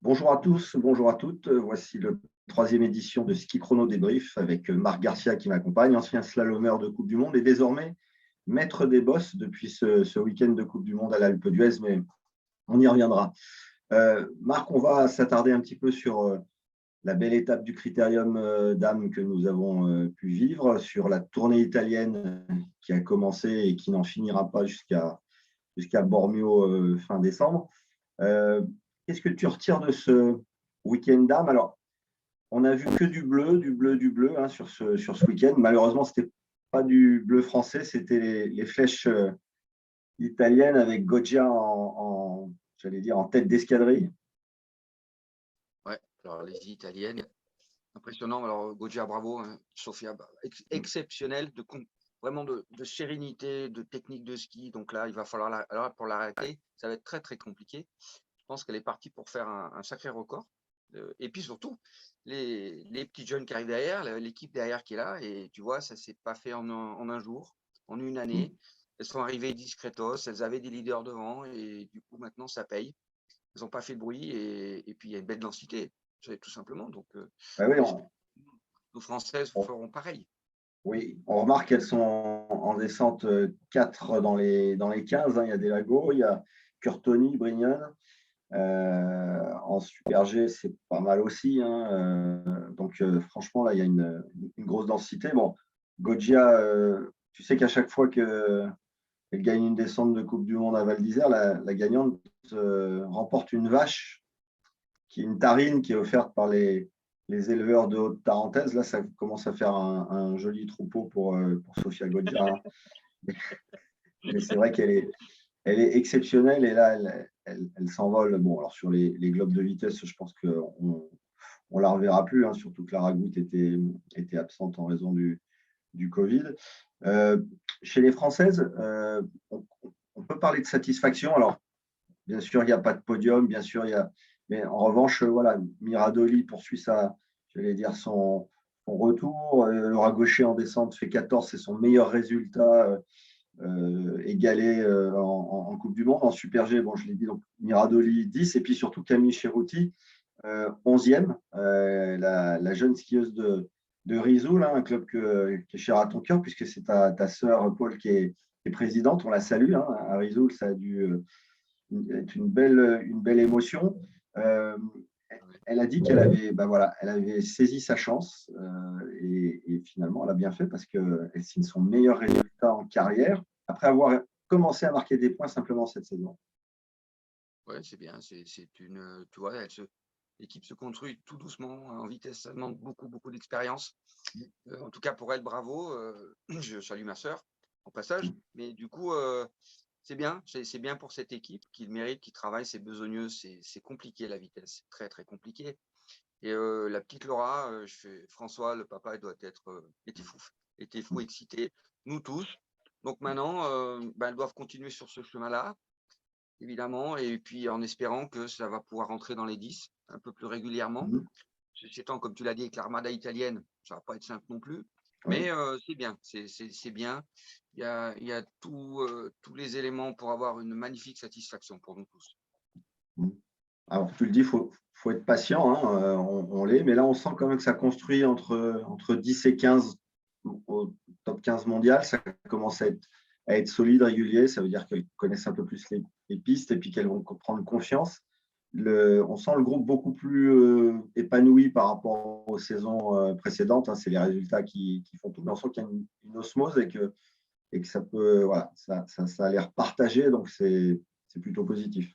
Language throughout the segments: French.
Bonjour à tous, bonjour à toutes. Voici le troisième édition de Ski Chrono Débrief avec Marc Garcia qui m'accompagne, ancien slalomeur de Coupe du Monde et désormais maître des bosses depuis ce week-end de Coupe du Monde à l'Alpe d'Huez, mais on y reviendra. Marc, on va s'attarder un petit peu sur la belle étape du Critérium d'Âme que nous avons pu vivre, sur la tournée italienne qui a commencé et qui n'en finira pas jusqu'à Bormio fin décembre. Qu'est-ce que tu retires de ce week-end d'âme? Alors, on a vu que du bleu hein, sur ce week-end. Malheureusement, ce n'était pas du bleu français, c'était les flèches italiennes avec Goggia j'allais dire, en tête d'escadrille. Ouais, alors les italiennes, impressionnant. Alors Goggia, bravo, hein. Sofia, exceptionnel, vraiment de sérénité, de technique de ski. Donc là, il va falloir, alors pour l'arrêter, ça va être très très compliqué. Je pense qu'elle est partie pour faire un sacré record. Et puis surtout, les petits jeunes qui arrivent derrière, l'équipe derrière qui est là, et tu vois, ça s'est pas fait en un jour, en une année. Elles sont arrivées discretos, elles avaient des leaders devant, et du coup, maintenant, ça paye. Elles n'ont pas fait de bruit, et puis il y a une belle densité, tout simplement. Donc, Ah oui, on espère que nos Françaises feront pareil. oui, on remarque qu'elles sont en descente 4 dans les 15. Hein. Il y a Delago, il y a Curtoni, Brignon. En Super G, c'est pas mal aussi. Hein. Donc, franchement, là, il y a une grosse densité. Bon, Goggia, tu sais qu'à chaque fois qu'elle gagne une descente de Coupe du Monde à Val d'Isère, la gagnante remporte une vache, qui est une tarine qui est offerte par les éleveurs de Haute-Tarentaise. Là, ça commence à faire un joli troupeau pour Sofia Goggia. Hein. Mais c'est vrai elle est exceptionnelle et là, elle s'envole. Bon, alors sur les globes de vitesse, je pense qu'on ne la reverra plus, hein, surtout que la Ragout était absente en raison du Covid. Chez les Françaises, on peut parler de satisfaction. Alors, bien sûr, il n'y a pas de podium, bien sûr, mais en revanche, voilà, Miradoli poursuit j'allais dire, son retour. Laura Gaucher en descente fait 14, c'est son meilleur résultat égalé en Coupe du Monde. En Super G, bon, je l'ai dit, donc Miradoli 10, et puis surtout Camille Cherouti, 11e, la jeune skieuse de Risoul, hein, un club qui est cher à ton cœur, puisque c'est ta sœur Paul qui est présidente. On la salue. Hein, à Risoul, ça a dû être une belle émotion. Elle a dit elle avait saisi sa chance et finalement, elle a bien fait parce qu'elle signe son meilleur résultat en carrière après avoir commencé à marquer des points simplement cette saison. Ouais, c'est bien. Tu vois, l'équipe se construit tout doucement, en vitesse. Ça demande beaucoup, beaucoup d'expérience. En tout cas, pour elle, bravo. Je salue ma sœur en passage. Mais du coup, c'est bien. C'est bien pour cette équipe qui le mérite, qui travaille. C'est besogneux. C'est compliqué la vitesse. C'est très, très compliqué. Et la petite Laura, François, le papa, il doit était fou, excité. Nous tous. Donc maintenant, elles doivent continuer sur ce chemin-là, évidemment, et puis en espérant que ça va pouvoir rentrer dans les 10 un peu plus régulièrement. Ceci étant, comme tu l'as dit, avec l'armada italienne, ça va pas être simple non plus, mais c'est bien, c'est bien. Il y a tous les éléments pour avoir une magnifique satisfaction pour nous tous. Alors, tu le dis, il faut être patient, hein, on l'est, mais là, on sent quand même que ça construit entre 10 et 15 au top 15 mondial. Ça commence à être solide, régulier. Ça veut dire qu'elles connaissent un peu plus les pistes et puis qu'elles vont prendre confiance. On sent le groupe beaucoup plus épanoui par rapport aux saisons précédentes. Hein. C'est les résultats qui font tout. Mais on sent qu'il y a une osmose et que ça peut, voilà, ça a l'air partagé. Donc, c'est plutôt positif.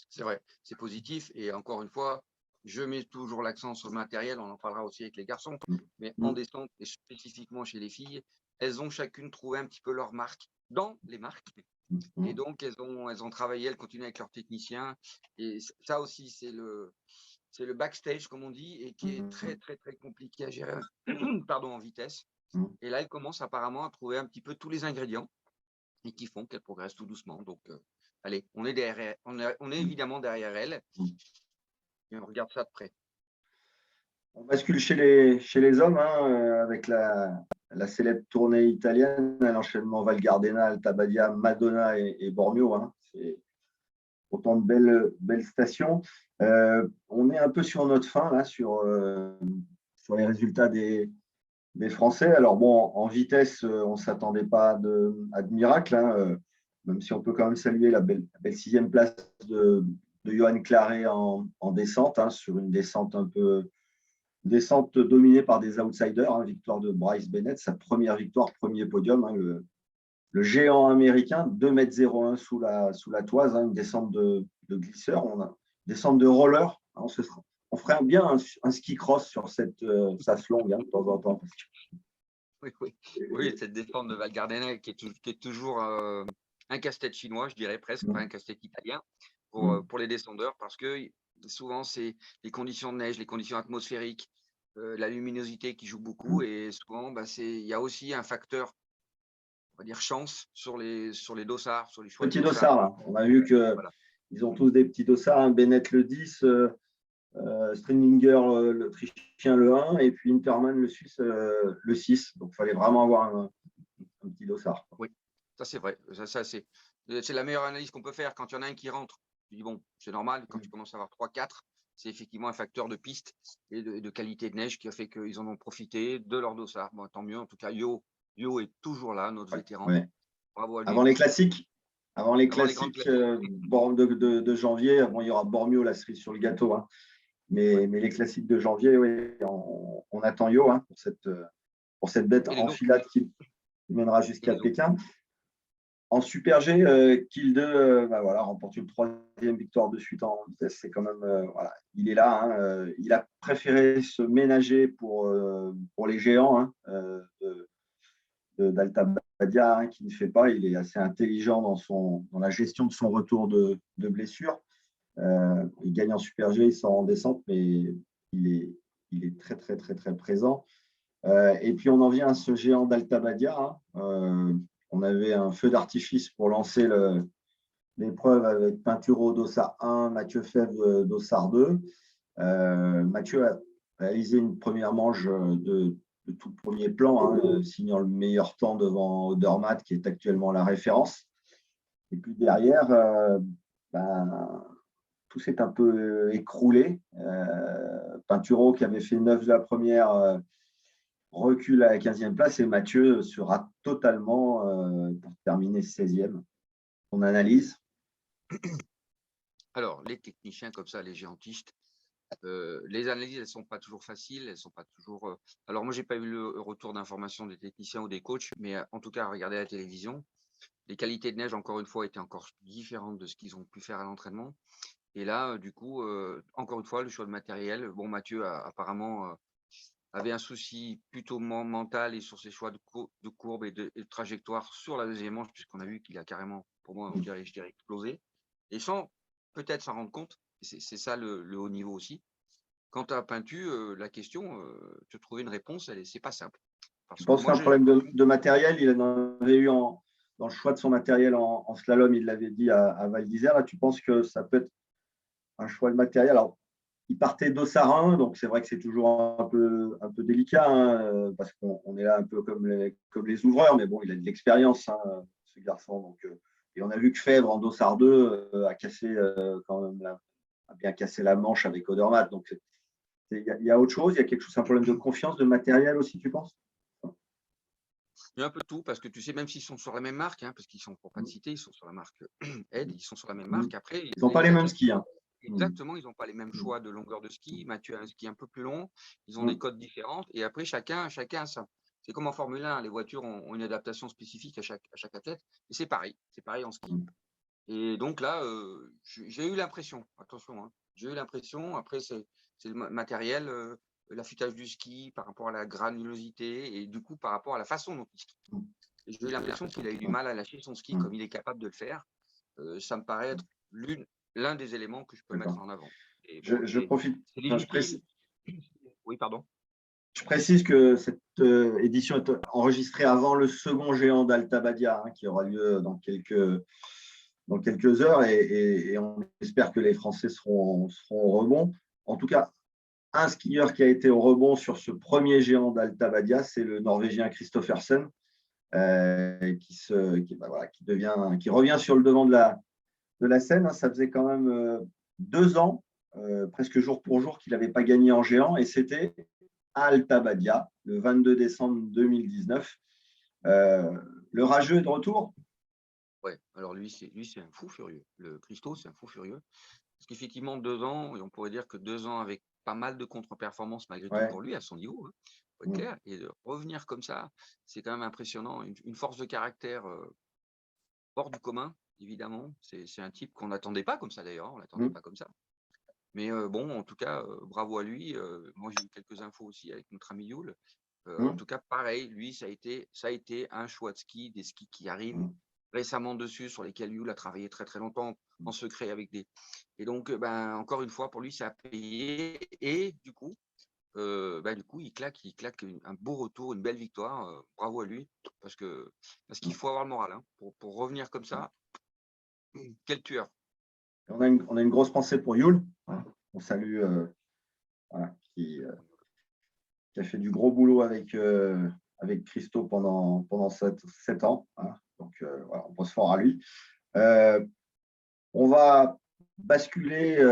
C'est vrai, c'est positif. Et encore une fois, je mets toujours l'accent sur le matériel. On en parlera aussi avec les garçons. Mais en descente, et spécifiquement chez les filles, elles ont chacune trouvé un petit peu leur marque dans les marques. Et donc, elles ont travaillé, elles continuent avec leurs techniciens. Et ça aussi, c'est le backstage, comme on dit, et qui est très, très, très compliqué à gérer en vitesse. Et là, elles commencent apparemment à trouver un petit peu tous les ingrédients et qui font qu'elles progressent tout doucement. Donc, allez, on est derrière, on est évidemment derrière elles et on regarde ça de près. On bascule chez les hommes, hein, avec la célèbre tournée italienne, l'enchaînement Val Gardena, Alta Badia, Madonna et Bormio. Hein. autant de belles stations. On est un peu sur notre fin là, sur les résultats des Français. Alors bon, en vitesse, on ne s'attendait pas à de miracle, hein, même si on peut quand même saluer la belle 6e place de Johan Claret en descente, hein, sur une descente dominée par des outsiders, hein, victoire de Bryce Bennett, sa première victoire, premier podium, hein, le géant américain, 2,01 m sous la toise, hein, une descente de glisseur, une descente de roller. Hein, on ferait bien un ski cross sur cette sas longue, hein, de temps en temps. Oui, cette descente de Val Gardena qui est toujours un casse-tête chinois, je dirais presque, pas un casse-tête italien pour les descendeurs, parce que souvent, c'est les conditions de neige, les conditions atmosphériques, la luminosité qui joue beaucoup, et souvent, il y a aussi un facteur, on va dire, chance sur les dossards, sur les choix de dossards. Là. On a vu qu'ils ont tous des petits dossards, hein, Bennett le 10, Stringinger l'Autrichien le 1, et puis Interman le Suisse le 6. Donc, il fallait vraiment avoir un petit dossard. Oui, ça c'est vrai. Ça c'est la meilleure analyse qu'on peut faire. Quand il y en a un qui rentre, tu dis bon, c'est normal. Quand tu commences à avoir 3-4, c'est effectivement un facteur de piste et de qualité de neige qui a fait qu'ils en ont profité de leur dossard. Bon, tant mieux. En tout cas, Yo est toujours là, notre vétéran. Ouais. Bravo à lui. Avant les classiques, de janvier, il y aura Bormio, la cerise sur le gâteau. Hein. Mais les classiques de janvier, oui, on attend Yo, hein, pour cette bête enfilade qui mènera jusqu'à Pékin. En Super G, Kill 2 remporte une 3e victoire de suite en vitesse. C'est quand même, il est là. Hein, il a préféré se ménager pour les géants, hein, d'Alta Badia, hein, qui ne fait pas. Il est assez intelligent dans la gestion de son retour de blessure. Il gagne en Super G, il sort en descente, mais il est très, très, très, très présent. Et puis, on en vient à ce géant d'Alta Badia. Hein. On avait un feu d'artifice pour lancer l'épreuve avec Pinturo Dossard 1, Mathieu Fèvre Dossard 2. Mathieu a réalisé une première manche de tout premier plan, hein, signant le meilleur temps devant Odermatt, qui est actuellement la référence. Et puis derrière, tout s'est un peu écroulé. Pinturo, qui avait fait 9 de la première, recule à la 15e place, et Mathieu sera totalement pour terminer 16e. On analyse. Alors, les techniciens comme ça, les géantistes, les analyses, elles ne sont pas toujours faciles, elles sont pas toujours. Alors, moi, j'ai pas eu le retour d'information des techniciens ou des coachs, mais en tout cas, regardez la télévision. Les qualités de neige, encore une fois, étaient encore différentes de ce qu'ils ont pu faire à l'entraînement. Et là, du coup, encore une fois, le choix de matériel. Bon, Mathieu apparemment avait un souci plutôt mental et sur ses choix de courbe et de trajectoire sur la deuxième manche, puisqu'on a vu qu'il a carrément, pour moi, je dirais explosé. Et sans peut-être s'en rendre compte, c'est ça le haut niveau aussi. Quant à Pintu, la question, te trouver une réponse, c'est pas simple. Je pense que c'est un problème de matériel. Il en avait eu dans le choix de son matériel en slalom, il l'avait dit à Val d'Isère. Là, tu penses que ça peut être un choix de matériel? Alors, il partait d'Ossarin, donc c'est vrai que c'est toujours un peu délicat, hein, parce qu'on est là un peu comme les ouvreurs, mais bon, il a de l'expérience, hein, ce garçon. Donc, et on a vu que Fèvre en Dossard 2 a cassé quand même a bien cassé la manche avec Odermatt. Donc, il y a autre chose, il y a quelque chose, un problème de confiance, de matériel aussi, tu penses? Il y a un peu tout, parce que tu sais, même s'ils sont sur la même marque, hein, parce qu'ils sont, pour pas de citer, ils sont sur la marque Ed, ils sont sur la même marque. Après, ils n'ont pas les mêmes skis. Hein. Exactement, ils n'ont pas les mêmes choix de longueur de ski. Mathieu a un ski un peu plus long, ils ont des codes différentes, et après, chacun ça. C'est comme en Formule 1, les voitures ont une adaptation spécifique à chaque athlète, et c'est pareil en ski. Et donc là, j'ai eu l'impression, attention, hein, j'ai eu l'impression, après, c'est le matériel, l'affûtage du ski par rapport à la granulosité et du coup par rapport à la façon dont il skie. Et j'ai eu l'impression qu'il a eu du mal à lâcher son ski comme il est capable de le faire. Ça me paraît être l'un des éléments que je peux mettre en avant. Et bon, je profite. Oui, pardon. Je précise que cette édition est enregistrée avant le second géant d'Alta Badia, hein, qui aura lieu dans quelques heures, et on espère que les Français seront au rebond. En tout cas, un skieur qui a été au rebond sur ce premier géant d'Alta Badia, c'est le Norvégien Kristoffersen, qui revient sur le devant de de la scène. Ça faisait quand même 2 ans, presque jour pour jour, qu'il n'avait pas gagné en géant. Et c'était à Alta-Badia, le 22 décembre 2019. Le rageux est de retour. Ouais, alors lui, c'est un fou furieux. Le Christo, c'est un fou furieux. Parce qu'effectivement, 2 ans, et on pourrait dire que 2 ans avec pas mal de contre-performances malgré tout Ouais. pour lui, à son niveau, faut être clair. Et de revenir comme ça, c'est quand même impressionnant. Une force de caractère hors du commun, évidemment. C'est un type qu'on n'attendait pas comme ça d'ailleurs, on l'attendait pas comme ça. Mais bon, en tout cas, bravo à lui. Moi, j'ai eu quelques infos aussi avec notre ami Yul. En tout cas, pareil, lui, ça a été un choix de ski, des skis qui arrivent récemment dessus, sur lesquels Yul a travaillé très très longtemps en secret avec des. Et donc, encore une fois, pour lui, ça a payé. Et du coup, il claque un beau retour, une belle victoire. Bravo à lui, parce qu'il faut avoir le moral pour revenir comme ça. Quel tueur! On a une grosse pensée pour Yul. On salue, qui a fait du gros boulot avec Christo pendant 7 ans. Donc, voilà, on pense fort à lui. On va basculer,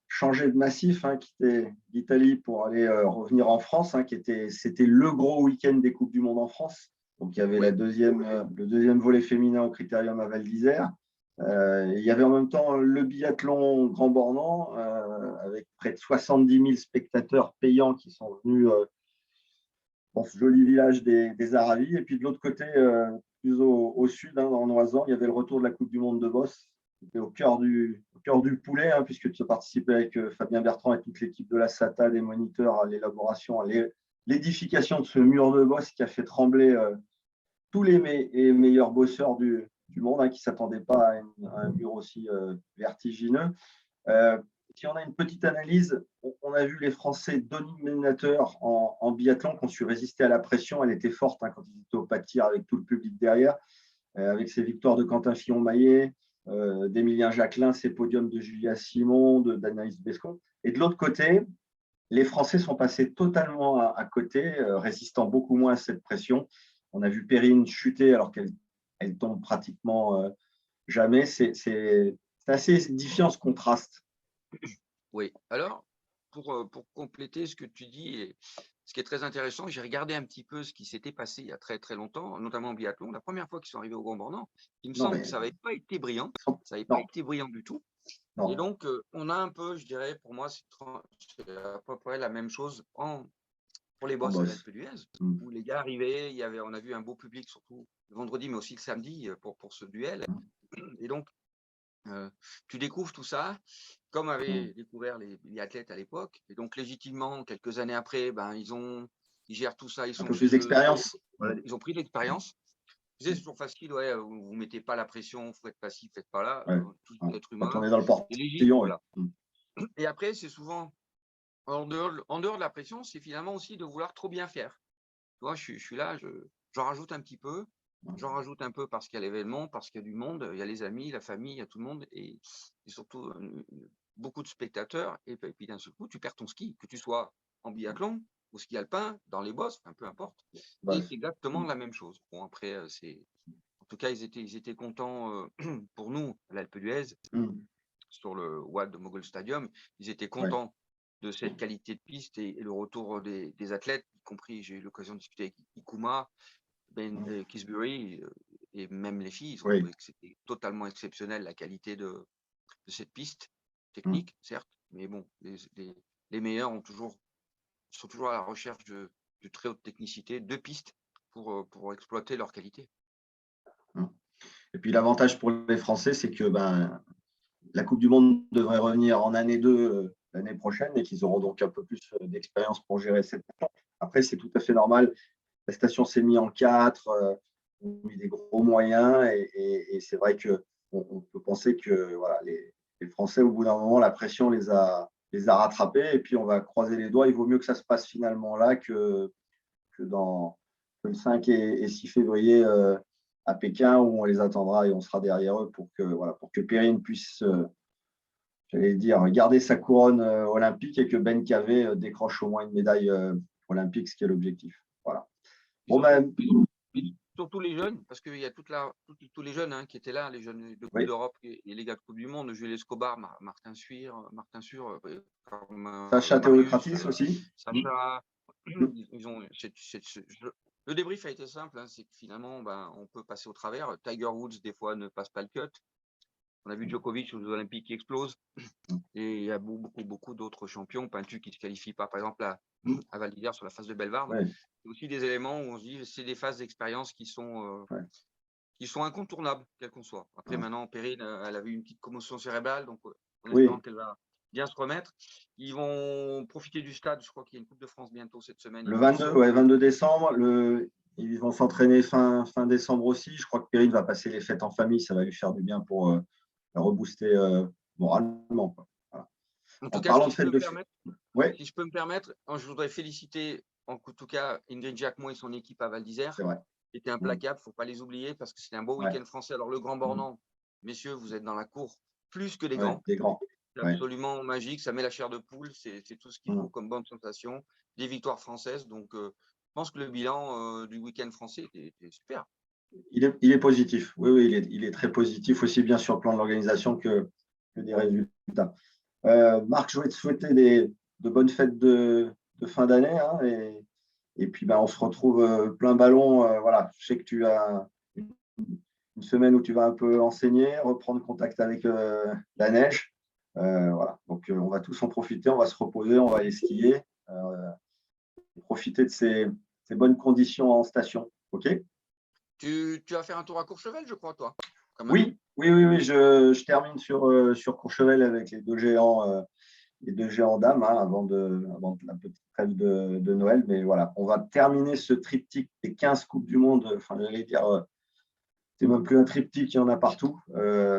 changer de massif, quitter l'Italie pour aller revenir en France, c'était le gros week-end des Coupes du Monde en France. Donc, il y avait le deuxième volet féminin au Critérium à Val d'Isère. Il y avait en même temps le biathlon Grand Bornand, avec près de 70 000 spectateurs payants qui sont venus dans ce joli village des Aravis. Et puis de l'autre côté, plus au sud, en Oisan, il y avait le retour de la Coupe du Monde de boss. C'était au cœur du poulet, puisque tu participais avec Fabien Bertrand et toute l'équipe de la SATA, des moniteurs, à l'élaboration, à l'édification de ce mur de boss qui a fait trembler tous les meilleurs bosseurs du monde, qui ne s'attendaient pas à un mur aussi vertigineux. Si on a une petite analyse, on a vu les Français dominateurs en biathlon qui ont su résister à la pression. Elle était forte quand ils étaient au pas de tir avec tout le public derrière, avec ses victoires de Quentin Fillon-Maillet, d'Emilien Jacquelin, ses podiums de Julia Simon, d'Anaïs Bescon. Et de l'autre côté, les Français sont passés totalement à côté, résistant beaucoup moins à cette pression. On a vu Perrine chuter alors qu'elle tombe pratiquement jamais. C'est assez édifiant ce contraste. Oui, alors, pour compléter ce que tu dis, et ce qui est très intéressant, j'ai regardé un petit peu ce qui s'était passé il y a très très longtemps, notamment en biathlon. La première fois qu'ils sont arrivés au Grand Bornand, il me semble que ça n'avait pas été brillant, ça n'avait pas été brillant du tout. Et donc, on a un peu, je dirais, pour moi, c'est à peu près la même chose pour les bosses à l'Alpe d'Huez, où les gars arrivaient, on a vu un beau public, surtout le vendredi, mais aussi le samedi, pour ce duel. Et donc, tu découvres tout ça, comme avaient découvert les athlètes à l'époque. Et donc, légitimement, quelques années après, ils gèrent tout ça, ils sont chez eux. D'expérience. Ils ont pris de l'expérience. C'est toujours facile, vous ne mettez pas la pression, vous faites pas ci, faites pas là, tout être humain. Quand on est dans le portillon. Voilà. Et après, c'est souvent, en dehors de la pression, c'est finalement aussi de vouloir trop bien faire. Tu vois, je suis là, j'en rajoute un petit peu. J'en rajoute un peu parce qu'il y a l'événement, parce qu'il y a du monde, il y a les amis, la famille, il y a tout le monde, et surtout beaucoup de spectateurs. Et puis d'un seul coup, tu perds ton ski, que tu sois en biathlon, au ski alpin, dans les bosses, peu importe. Et c'est exactement la même chose. Bon, après, en tout cas, ils étaient contents pour nous, à l'Alpe d'Huez, sur le WAD de Mogul Stadium. Ils étaient contents de cette qualité de piste et le retour des athlètes, y compris, j'ai eu l'occasion de discuter avec Ikuma, Kisbury, et même les filles, ils ont trouvé que c'était totalement exceptionnel, la qualité de cette piste technique, certes, mais bon, les meilleurs sont toujours à la recherche de très haute technicité, de pistes pour exploiter leur qualité. Et puis l'avantage pour les Français, c'est que la Coupe du Monde devrait revenir en année 2 l'année prochaine et qu'ils auront donc un peu plus d'expérience pour gérer cette station. Après, c'est tout à fait normal. La station s'est mise en 4, on a mis des gros moyens et c'est vrai qu'on peut penser que voilà, les Français, au bout d'un moment, la pression les a rattrapés et puis on va croiser les doigts. Il vaut mieux que ça se passe finalement là que dans le 5 et 6 février à Pékin, où on les attendra et on sera derrière eux pour que Perrine puisse, j'allais dire, garder sa couronne olympique et que Ben Cavé décroche au moins une médaille olympique, ce qui est l'objectif. Voilà. surtout les jeunes, parce qu'il y a tous les jeunes qui étaient là, les jeunes de Coupe Oui. d'Europe et les gars de Coupe du Monde, Jules Escobar, Martin Suir, Sacha Marius, Théocratis aussi. Sacha. Le débrief a été simple, c'est que finalement, on peut passer au travers. Tiger Woods, des fois, ne passe pas le cut. On a vu Djokovic aux Jeux Olympiques qui explose. Et il y a beaucoup d'autres champions, Pintu qui ne se qualifient pas, par exemple, à Val d'Isère sur la phase de Bellevarde. Ouais. C'est aussi des éléments où on se dit c'est des phases d'expérience qui sont incontournables, quelles qu'on soit. Après, maintenant, Perrine, elle a eu une petite commotion cérébrale, donc en espérant qu'elle va bien se remettre. Ils vont profiter du stade. Je crois qu'il y a une Coupe de France bientôt cette semaine. Le 22 décembre. Ils vont s'entraîner fin décembre aussi. Je crois que Perrine va passer les fêtes en famille. Ça va lui faire du bien pour rebooster moralement. Voilà. En tout cas, si je peux me permettre, je voudrais féliciter en tout cas Ingrid Jacquemont et son équipe à Val d'Isère. C'est vrai. C'était implacable, il ne faut pas les oublier parce que c'était un beau week-end français. Alors le Grand Bornand, messieurs, vous êtes dans la cour plus que les grands. Des grands. C'est absolument magique, ça met la chair de poule, c'est tout ce qu'il faut comme bonne sensation. Des victoires françaises, donc je pense que le bilan du week-end français était super. Il est positif, oui, il est très positif, aussi bien sur le plan de l'organisation que des résultats. Marc, je voulais te souhaiter de bonnes fêtes de fin d'année, et puis on se retrouve plein ballon. Voilà, je sais que tu as une semaine où tu vas un peu enseigner, reprendre contact avec la neige. Voilà, donc on va tous en profiter, on va se reposer, on va aller skier, profiter de ces bonnes conditions en station. OK ? Tu vas faire un tour à Courchevel, je crois, toi. Oui, je termine sur Courchevel avec les deux géants dames avant la petite trêve de Noël. Mais voilà, on va terminer ce triptyque des 15 Coupes du Monde. Enfin, j'allais dire, c'est même plus un triptyque, il y en a partout.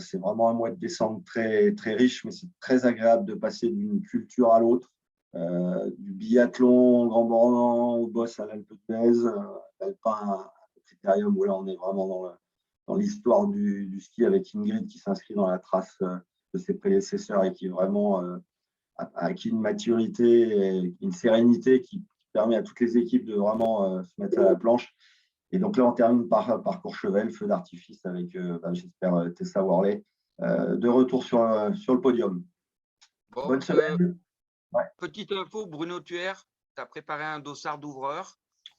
C'est vraiment un mois de décembre très, très riche, mais c'est très agréable de passer d'une culture à l'autre. Du biathlon au Grand Bornand, au Boss à l'Alpe d'Huez, l'Alpin au Critérium, où là on est vraiment dans l'histoire du ski avec Ingrid qui s'inscrit dans la trace de ses prédécesseurs et qui vraiment a acquis une maturité et une sérénité qui permet à toutes les équipes de vraiment se mettre à la planche. Et donc là, on termine par Courchevel, feu d'artifice avec, j'espère, Tessa Worley, de retour sur le podium. Bon, bonne semaine. Petite info, Bruno Thuer, tu as préparé un dossard d'ouvreur.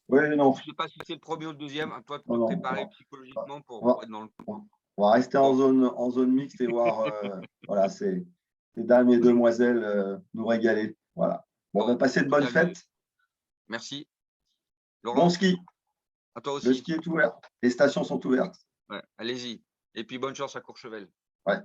Oui, non. Je ne sais pas si c'est le premier ou le deuxième. À toi de te préparer psychologiquement pour être dans le coup. On va rester en zone mixte et voir voilà, ces dames et demoiselles nous régaler. Voilà. On va passer de bonnes fêtes. Merci. Laurent, bon ski. À toi aussi. Le ski est ouvert. Les stations sont ouvertes. Allez-y. Et puis bonne chance à Courchevel. Ouais.